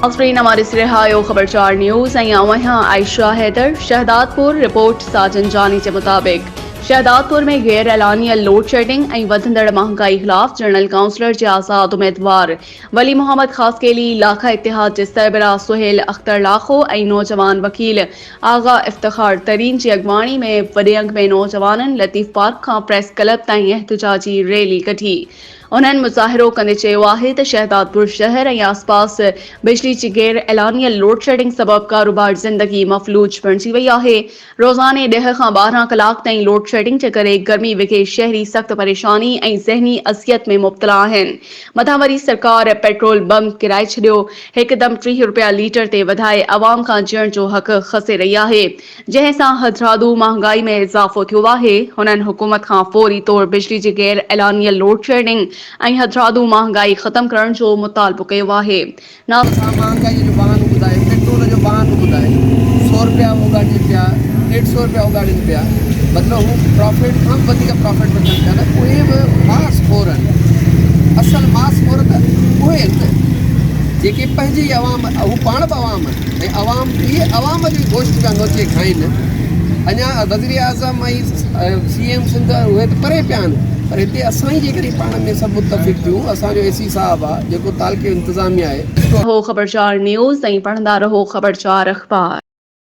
नाज़रीन हमारे सिरहायो खबरचार न्यूज़ यहाँ आयशा हैदर। शहदादपुर रिपोर्ट साजन जानी के मुताबिक शहदादपुर में गैर एलानिया लोड शेडिंग ऐं वधंदड़ महांगाई खिलाफ जनरल काउंसलर के आज़ाद उम्मीदवार वली मोहम्मद खासकेली लाखा इतिहाद के सरबराह सुहेल अख्तर लाखो ऐं नौजवान वकील आगा इफ्तिखार तरीन की अगवानी में वडे अंग में नौजवानन लतीफ़ पार्क का प्रेस क्लब ताईं एहतजाजी रैली कढी। उन्हनि मुज़ाहिरो कंदे चयो आहे त शहदादपुर शहर ऐं आसपास बिजली जी गैर एलानिया लोड शेडिंग सबब कारोबार जिंदगी मफलूज बणिजी वई आहे। रोज़ाने 10 खां 12 कलाक ताईं लोड शेडिंग जे करे गर्मी विघे शहरी सख्त परेशानी ऐं ज़हनी अज़ियत में मुब्तला आहिनि। मथां वरी सरकार पेट्रोल बम किराए छॾियो हिकदम 30 रुपया लीटर ते वधाए अवाम खां जीअण जो हक़ खसे रही आहे, जंहिं सां हथरादू महांगाई में इज़ाफ़ो थियो आहे। हुननि हुकूमत खां फौरी तौर बिजली जी गैर एलानिया लोड शेडिंग ऐं हथरादू महांगाई ख़त्म करण जो मुतालबो कयो आहे। महांगाई जो बहानो ॿुधाए, पेट्रोल जो बहानो ॿुधाए, 100 रुपया उगाड़नि पिया, 150 रुपया उगाड़नि पिया, मतिलबु हू प्रॉफिट खां वधीक प्रॉफिट वठनि पिया न। उहे बि मास खोर आहिनि। असल मास खोर त उहे आहिनि न जेके पंहिंजी अवाम, हू पाण बि अवाम आहिनि ऐं अवाम इहे अवाम जी गोश्त पिया नोचे खाइनि। अञा वज़ीर आज़म ऐं CM सिंध उहे त परे पिया आहिनि, पर हिते असां ई जेकॾहिं पाण में सभु मुतफ़िक़ थियूं, असांजो AC साहब आहे जेको तालके इंतिज़ामिया आहे। रहो खबरचार न्यूज़ ऐं पढ़ंदा रहो खबरचार अख़बार।